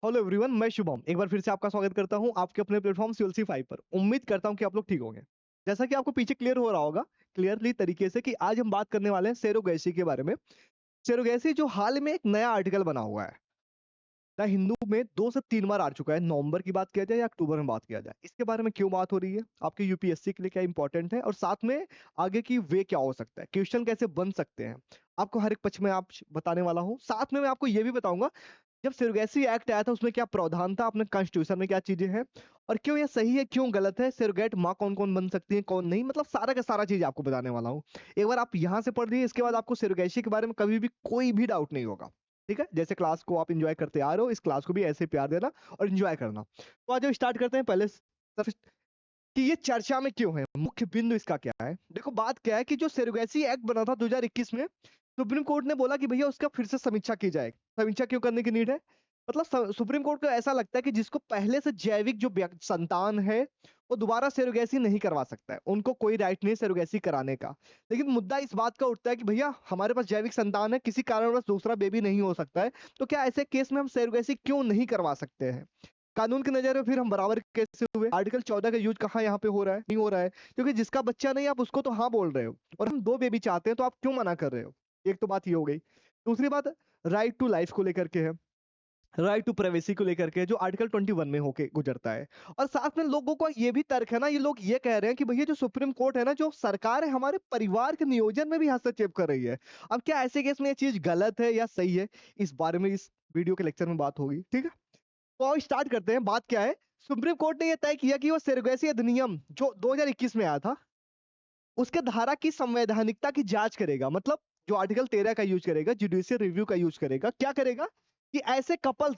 Hello everyone, मैं शुभम एक बार फिर से आपका स्वागत करता हूं आपके अपने प्लेटफॉर्म सीएलसी 5 पर। उम्मीद करता हूं कि आप लोग ठीक होंगे। जैसा कि आपको पीछे क्लियर हो रहा होगा क्लियरली तरीके से कि आज हम बात करने वाले हैं सेरोगेसी के बारे में। सेरोगेसी जो हाल में एक नया आर्टिकल बना हुआ है द हिंदू में 2 से 3 बार आ चुका है। नवंबर की बात किया जाए या अक्टूबर में बात किया जाए, इसके बारे में क्यों बात हो रही है, आपके यूपीएससी के लिए क्या इंपॉर्टेंट है और साथ में आगे की वे क्या हो सकता है, क्वेश्चन कैसे बन सकते हैं, आपको हर एक पक्ष में आप बताने वाला हूँ। साथ में मैं आपको ये भी बताऊंगा जब सिरोगेसी एक्ट आया था उसमें क्या प्रावधान था, अपने कॉन्स्टिट्यूशन में क्या चीजें हैं और क्यों ये सही है क्यों गलत है, सिरोगेट माँ कौन कौन बन सकती है कौन नहीं, मतलब सारा का सारा चीज आपको बताने वाला हूँ। एक बार आप यहाँ से पढ़ लीजिए, इसके बाद आपको सिरोगेसी के बारे में कभी भी कोई भी डाउट नहीं होगा। ठीक है, जैसे क्लास को आप एंजॉय करते आ रहे हो, इस क्लास को भी ऐसे प्यार देना और एंजॉय करना। तो आज स्टार्ट करते हैं पहले कि ये चर्चा में क्यों है, मुख्य बिंदु इसका क्या है। देखो बात क्या है कि जो सेरोगेसी एक्ट बना था 2021 में, सुप्रीम कोर्ट ने बोला कि भैया उसका फिर से समीक्षा की जाए। समीक्षा क्यों करने की नीड है, मतलब सुप्रीम कोर्ट को ऐसा लगता है कि जिसको पहले से जैविक जो संतान है वो दोबारा सेरोगेसी नहीं करवा सकता है, उनको कोई राइट नहीं सेरोगेसी कराने का। लेकिन मुद्दा इस बात का उठता है कि भैया हमारे पास जैविक संतान है, किसी कारणवश दूसरा बेबी नहीं हो सकता है, तो क्या ऐसे केस में हम सेरोगेसी क्यों नहीं करवा सकते हैं। कानून के नजर में फिर हम बराबर कैसे हुए, आर्टिकल 14 का यूज कहाँ यहाँ पे हो रहा है, नहीं हो रहा है, क्योंकि जिसका बच्चा नहीं आप उसको तो हाँ बोल रहे हो और हम 2 बेबी चाहते हैं तो आप क्यों मना कर रहे हो। एक तो बात ये हो गई। दूसरी बात राइट टू लाइफ को लेकर के है, राइट टू प्राइवेसी को लेकर के जो आर्टिकल 21 में होके गुजरता है। और साथ में लोगों को ये भी तर्क है ना, ये लोग ये कह रहे हैं कि भैया जो सुप्रीम कोर्ट है ना, जो सरकार है हमारे परिवार के नियोजन में भी हस्तक्षेप कर रही है। अब क्या ऐसे केस में ये चीज गलत है या सही है, इस बारे में इस वीडियो के लेक्चर में बात होगी। ठीक है, तो आओ स्टार्ट करते हैं। बात क्या है, सुप्रीम कोर्ट ने यह तय किया कि वो सेरोगेसी अधिनियम जो 2021 में आया था उसके धारा की संवैधानिकता की जांच करेगा। मतलब जो आर्टिकल 13 का यूज करेगा, जुडिशियल रिव्यू का यूज करेगा। क्या करेगा कि ऐसे कपल्स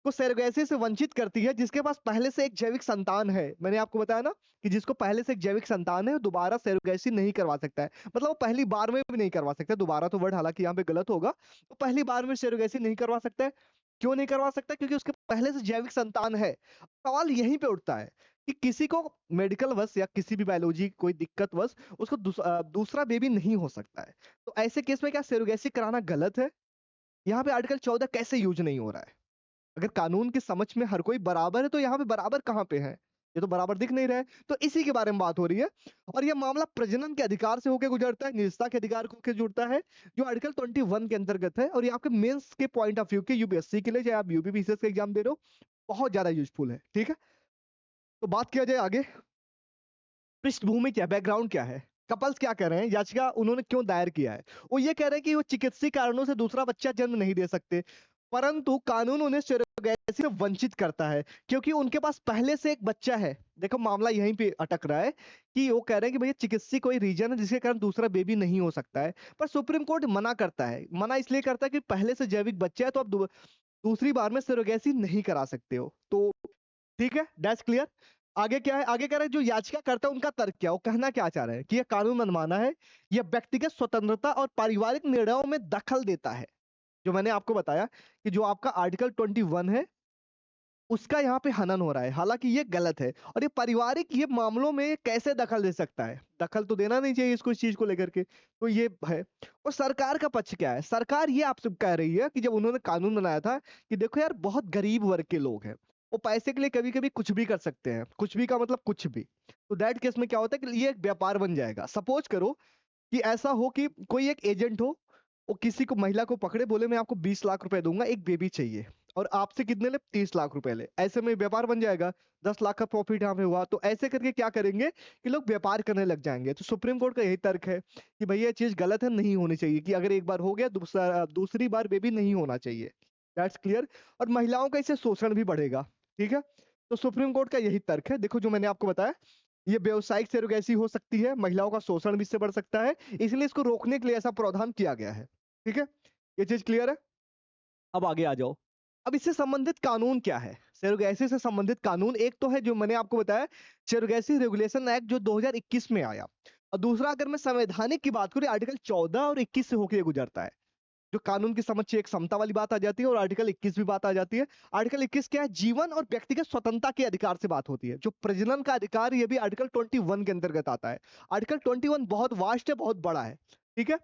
को सेरोगेसी से वंचित करती है जिसके पास पहले से एक जैविक संतान है। मैंने आपको बताया ना कि जिसको पहले से एक जैविक संतान है वो दोबारा सेरोगेसी नहीं करवा सकता है, मतलब वो पहली बार में भी नहीं करवा सकता। दोबारा तो वर्ड हालांकि यहाँ पे गलत होगा, तो पहली बार में सेरोगेसी नहीं करवा सकता है। क्यों नहीं करवा सकता, क्योंकि उसके पहले से जैविक संतान है। सवाल यहीं पे उठता है कि किसी को मेडिकल वश या किसी भी बायोलॉजी कोई दिक्कत वश उसको दूसरा बेबी नहीं हो सकता है, तो ऐसे केस में क्या सेरोगेसी कराना गलत है। यहाँ पे आर्टिकल 14 कैसे यूज नहीं हो रहा है, अगर कानून की समझ में हर कोई बराबर है तो यहाँ पे बराबर कहाँ पे है, ये तो बराबर दिख नहीं रहा है। तो इसी के बारे में बात हो रही है। और ये मामला प्रजनन के अधिकार से होकर गुजरता है, निजता के अधिकार को होकर जुड़ता है, जो आर्टिकल 21 के अंतर्गत है। और ये आपके मेंस के पॉइंट ऑफ व्यू के यूपीएससी के लिए, चाहे आप यूपीपीसीएस का एग्जाम दे रहे हो, बहुत ज्यादा यूजफुल है। ठीक है, तो बात किया जाए आगे, पृष्ठभूमि क्या, बैकग्राउंड क्या है, कपल्स क्या कह रहे हैं, याचिका उन्होंने क्यों दायर किया है। वो ये कह रहे हैं कि वो चिकित्सीय कारणों से दूसरा बच्चा जन्म नहीं दे सकते, परंतु कानून उन्हें surrogacy से वंचित करता है क्योंकि उनके पास पहले से एक बच्चा है। देखो मामला यहीं पे अटक रहा है कि वो कह रहे हैं कि भैया चिकित्सीय कोई रीजन है जिसके कारण दूसरा बेबी नहीं हो सकता है, पर सुप्रीम कोर्ट मना करता है। मना इसलिए करता है कि पहले से जैविक बच्चा है तो आप दूसरी बार में surrogacy नहीं करा सकते हो। तो ठीक है, दैट्स क्लियर। आगे क्या है, आगे कह रहे हैं जो याचिका करता है उनका तर्क क्या, वो कहना क्या चाह रहे हैं कि यह कानून मनमाना है, यह व्यक्तिगत स्वतंत्रता और पारिवारिक निर्णयों में दखल देता है। जो मैंने आपको बताया कि जो आपका आर्टिकल 21 है उसका यहाँ पे हनन हो रहा है, हालांकि ये गलत है। और ये पारिवारिक ये मामलों में कैसे दखल दे सकता है, दखल तो देना नहीं चाहिए इसको, इस चीज को लेकर के, तो ये है। और सरकार का पक्ष क्या है, सरकार ये आपसे कह रही है कि जब उन्होंने कानून बनाया था कि देखो यार बहुत गरीब वर्ग के लोग हैं, वो पैसे के लिए कभी कभी कुछ भी कर सकते हैं, कुछ भी का मतलब कुछ भी। तो दैट केस में क्या होता है कि ये एक व्यापार बन जाएगा। सपोज करो कि ऐसा हो कि कोई एक एजेंट हो, वो किसी को महिला को पकड़े, बोले मैं आपको 20 लाख रुपए दूंगा, एक बेबी चाहिए, और आपसे कितने ले, 30 लाख रुपए ले, ऐसे में व्यापार बन जाएगा। 10 लाख का प्रॉफिट यहाँ पे हुआ, तो ऐसे करके क्या करेंगे कि लोग व्यापार करने लग जाएंगे। तो सुप्रीम कोर्ट का यही तर्क है कि भैया ये चीज गलत है, नहीं होनी चाहिए, कि अगर एक बार हो गया दूसरी बार बेबी नहीं होना चाहिए। That's clear. और महिलाओं का इससे शोषण भी बढ़ेगा। ठीक है, तो सुप्रीम कोर्ट का यही तर्क है। देखो जो मैंने आपको बताया, ये व्यवसायिक सेरोगेसी हो सकती है, महिलाओं का शोषण भी इससे बढ़ सकता है, इसलिए इसको रोकने के लिए ऐसा प्रावधान किया गया है। ठीक है, ये चीज क्लियर है। अब आगे आ जाओ। अब इससे संबंधित कानून क्या है, सेरोगेसी से संबंधित कानून एक तो है जो मैंने आपको बताया, सेरोगेसी रेगुलेशन एक्ट जो 2021 में आया। और दूसरा अगर मैं संवैधानिक की बात करूं, आर्टिकल 14 और 21 से होकर गुजरता है। जो कानून की समझ से एक समता वाली बात आ जाती है और आर्टिकल 21 भी बात आ जाती है। आर्टिकल 21 क्या है, जीवन और व्यक्तिगत स्वतंत्रता के अधिकार से बात होती है। जो प्रजनन का अधिकार, ये भी आर्टिकल 21 के अंतर्गत आता है। आर्टिकल 21 बहुत वास्ट है, बहुत बड़ा है। ठीक है,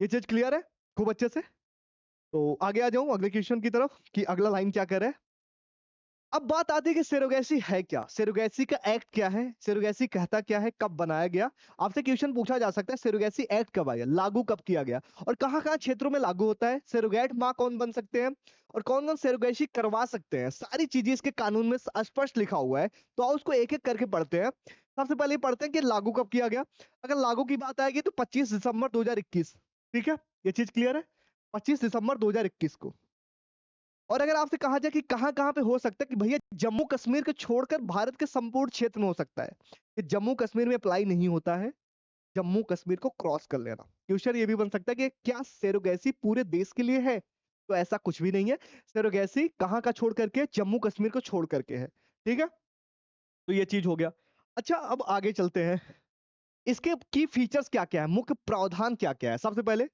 ये चीज क्लियर है खूब अच्छे से। तो आगे आ जाऊं अगले क्वेश्चन की तरफ कि अगला लाइन क्या कह रहा है। अब बात आती है कि सरोगेसी है क्या? सरोगेसी का एक्ट क्या है? सरोगेसी कहता क्या है? कब बनाया गया? आपसे क्वेश्चन पूछा जा सकता है, सरोगेसी एक्ट कब आया? लागू कब किया गया? और कहाँ-कहाँ क्षेत्रों में लागू होता है? सरोगेट माँ कौन बन सकते हैं? और कौन-कौन सरोगेसी करवा सकते हैं? सारी चीजें इसके कानून में स्पष्ट लिखा हुआ है। तो आओ उसको एक-एक करके पढ़ते हैं। सबसे पहले पढ़ते हैं कि लागू कब किया गया? अगर लागू की बात आएगी तो 25 दिसंबर 2021, ठीक है? ये चीज क्लियर है? 25 दिसंबर 2021 को। और अगर आपसे कहा जाए कि कहाँ-कहाँ पे हो सकता है, कि भैया जम्मू कश्मीर को छोड़कर भारत के संपूर्ण क्षेत्र में हो सकता है। कि जम्मू कश्मीर में अप्लाई नहीं होता है, जम्मू कश्मीर को क्रॉस कर लेना। क्वेश्चन ये भी बन सकता है कि क्या सरोगेसी पूरे देश के लिए है? तो ऐसा कुछ भी नहीं है। सरोगेसी कहाँ का छोड़ करके? जम्मू कश्मीर को छोड़ करके है। ठीक है? तो ये चीज हो गया। अच्छा, अब आगे चलते हैं। इसके की फीचर्स क्या-क्या है? मुख्य प्रावधान क्या-क्या है? सबसे पहले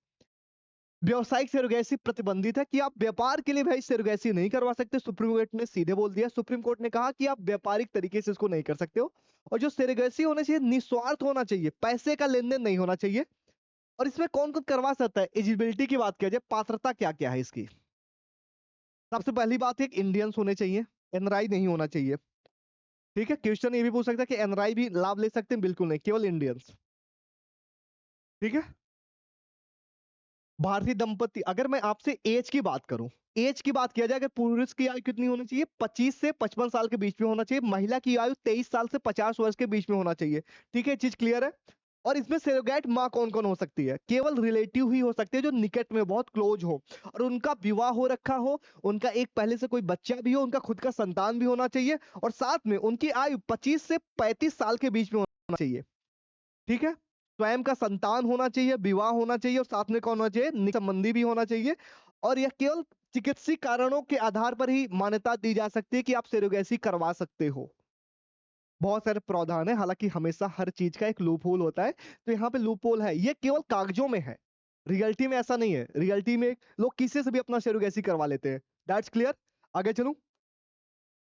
व्यावसायिक सरोगेसी प्रतिबंधित है, कि आप व्यापार के लिए भाई सरोगेसी नहीं करवा सकते। सुप्रीम कोर्ट ने सीधे बोल दिया। सुप्रीम कोर्ट ने कहा कि आप व्यापारिक तरीके से इसको नहीं कर सकते हो। और जो सरोगेसी होना चाहिए, निस्वार्थ होना चाहिए, पैसे का लेन देन नहीं होना चाहिए। और इसमें कौन कौन करवा सकता है? एलिजिबिलिटी की बात किया जाए, पात्रता क्या क्या है इसकी? सबसे पहली बात है, इंडियंस होने चाहिए, एनआरआई नहीं होना चाहिए। ठीक है? क्वेश्चन ये भी पूछ सकता है कि एनआरआई भी लाभ ले सकते हैं? बिल्कुल नहीं, केवल इंडियंस। ठीक है? भारतीय दंपति, अगर मैं आपसे एज की बात करूं, एज की बात किया जाए, अगर पुरुष की आयु कितनी होनी चाहिए? 25 से 55 साल के बीच में होना चाहिए। महिला की आयु 23 साल से 50 वर्ष के बीच में होना चाहिए। ठीक है, चीज क्लियर है? और इसमें सरोगेट माँ कौन कौन हो सकती है? केवल रिलेटिव ही हो सकती है, जो निकट में बहुत क्लोज हो और उनका विवाह हो रखा हो, उनका एक पहले से कोई बच्चा भी हो, उनका खुद का संतान भी होना चाहिए, और साथ में उनकी आयु 25 से 35 साल के बीच में होना चाहिए। ठीक है? स्वयं का संतान होना चाहिए, विवाह होना चाहिए, और साथ में कौन होना चाहिए? निकट संबंधी भी होना चाहिए। और यह केवल चिकित्सीय कारणों के आधार पर ही मान्यता दी जा सकती है कि आप सरोगेसी करवा सकते हो। बहुत सारे प्रावधान है, हालांकि हमेशा हर चीज का एक लूप होल होता है। तो यहाँ पे लूप होल है, ये केवल कागजों में है, रियलिटी में ऐसा नहीं है। रियलिटी में लोग किसी से भी अपना सरोगेसी करवा लेते हैं। That's clear? आगे चलूं?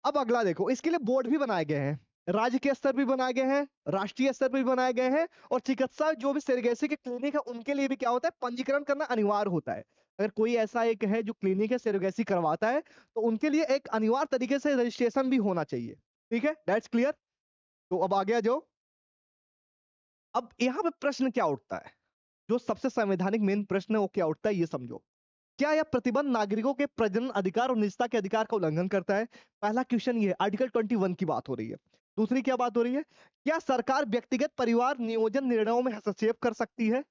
अब अगला देखो, इसके लिए बोर्ड भी बनाए गए हैं, राज्य के स्तर भी बनाए गए हैं, राष्ट्रीय स्तर भी बनाए गए हैं। और चिकित्सा जो भी सेरोगेसी के क्लिनिक है, उनके लिए भी क्या होता है? पंजीकरण करना अनिवार्य होता है। अगर कोई ऐसा एक है जो क्लिनिक है, सेरोगेसी करवाता है, तो उनके लिए एक अनिवार्य तरीके से रजिस्ट्रेशन भी होना चाहिए। ठीक है, दैट्स क्लियर? तो अब आगे आ जाओ। अब यहाँ पे प्रश्न क्या उठता है? जो सबसे संवैधानिक मेन प्रश्न है, वो क्या उठता है, ये समझो। क्या यह प्रतिबंध नागरिकों के प्रजनन अधिकार और निजता के अधिकार का उल्लंघन करता है? पहला क्वेश्चन ये है, आर्टिकल 21 की बात हो रही है। दूसरी क्या बात हो रही है? क्या सरकार व्यक्तिगत परिवार नियोजन निर्णयों में हस्तक्षेप कर सकती है?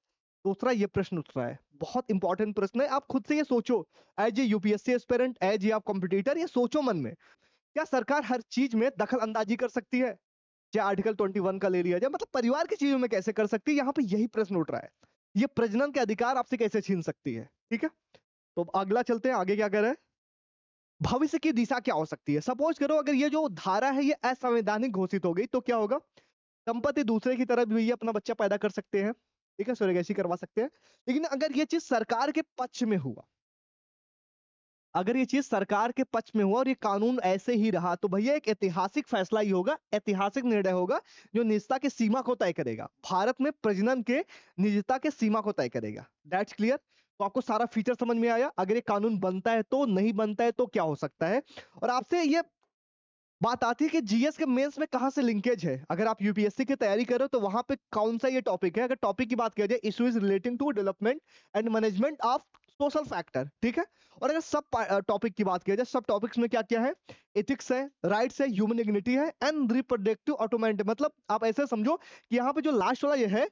दूसरा ये प्रश्न उठ रहा है, बहुत इंपॉर्टेंट प्रश्न है। आप खुद से ये सोचो, as a UPSC aspirant, as a आप कॉम्पिटिटर, ये सोचो मन में। क्या सरकार हर चीज में दखल अंदाजी कर सकती है? चाहे आर्टिकल 21 का ले लिया जाए, मतलब परिवार की चीजों में कैसे कर सकती है? यहाँ पे यही प्रश्न उठ रहा है। ये प्रजनन के अधिकार आपसे कैसे छीन सकती है? ठीक है, तो अब अगला चलते हैं, आगे क्या कह रहा है? भविष्य की दिशा क्या हो सकती है? सपोज करो अगर ये जो धारा है ये असंवैधानिक घोषित हो गई, तो क्या होगा? दंपति दूसरे की तरफ भी ये अपना बच्चा पैदा कर सकते हैं। ठीक है, सुरेगेसी करवा सकते हैं। लेकिन अगर ये चीज सरकार के पक्ष में हुआ, अगर ये चीज सरकार के पक्ष में हुआ और ये कानून ऐसे ही रहा, तो भैया एक ऐतिहासिक फैसला ही होगा, ऐतिहासिक निर्णय होगा, जो निजता की सीमा को तय करेगा। भारत में प्रजनन के निजता के सीमा को तय करेगा। That's clear? तो आपको सारा फीचर समझ में आया? अगर ये कानून बनता है तो, नहीं बनता है तो क्या हो सकता है? और आपसे ये बात आती है कि जीएस के मेंस में कहां से लिंकेज है। अगर आप यूपीएससी की तैयारी कर रहे हो तो वहां पे कौन सा ये टॉपिक है? अगर टॉपिक की बात किया जाए, issues relating to development and management of social factor. ठीक है, और अगर सब टॉपिक की बात किया जाए, सब टॉपिक्स में क्या क्या है? एथिक्स है, राइट्स है, ह्यूमन डिग्निटी है, एंड रिप्रोडक्टिव ऑटोमेंट। मतलब आप ऐसे समझो कि यहाँ पे जो लास्ट वाला ये है,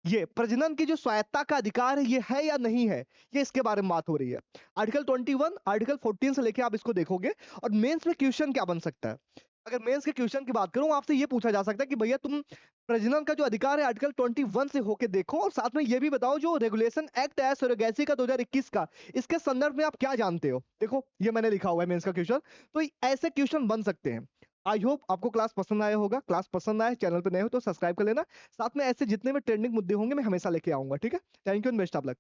ये प्रजनन की जो स्वायत्ता का अधिकार है, ये है या नहीं है, ये इसके बारे में बात हो रही है। आर्टिकल 21, आर्टिकल 14 से लेके आप इसको देखोगे। और मेंस में क्वेश्चन क्या बन सकता है? अगर मेंस के क्वेश्चन की बात करूं, आपसे ये पूछा जा सकता है कि भैया तुम प्रजनन का जो अधिकार है आर्टिकल 21 से होके देखो, और साथ में ये भी बताओ जो रेगुलेशन एक्ट है सरोगेसी का 2021 का, इसके संदर्भ में आप क्या जानते हो? देखो ये मैंने लिखा हुआ है मेंस का क्वेश्चन। तो ऐसे क्वेश्चन बन सकते हैं। आई होप आपको क्लास पसंद आया होगा। क्लास पसंद आए, चैनल पे नए हो तो सब्सक्राइब कर लेना। साथ में ऐसे जितने भी ट्रेंडिंग मुद्दे होंगे मैं हमेशा लेके आऊंगा। ठीक है, thank you and best of luck.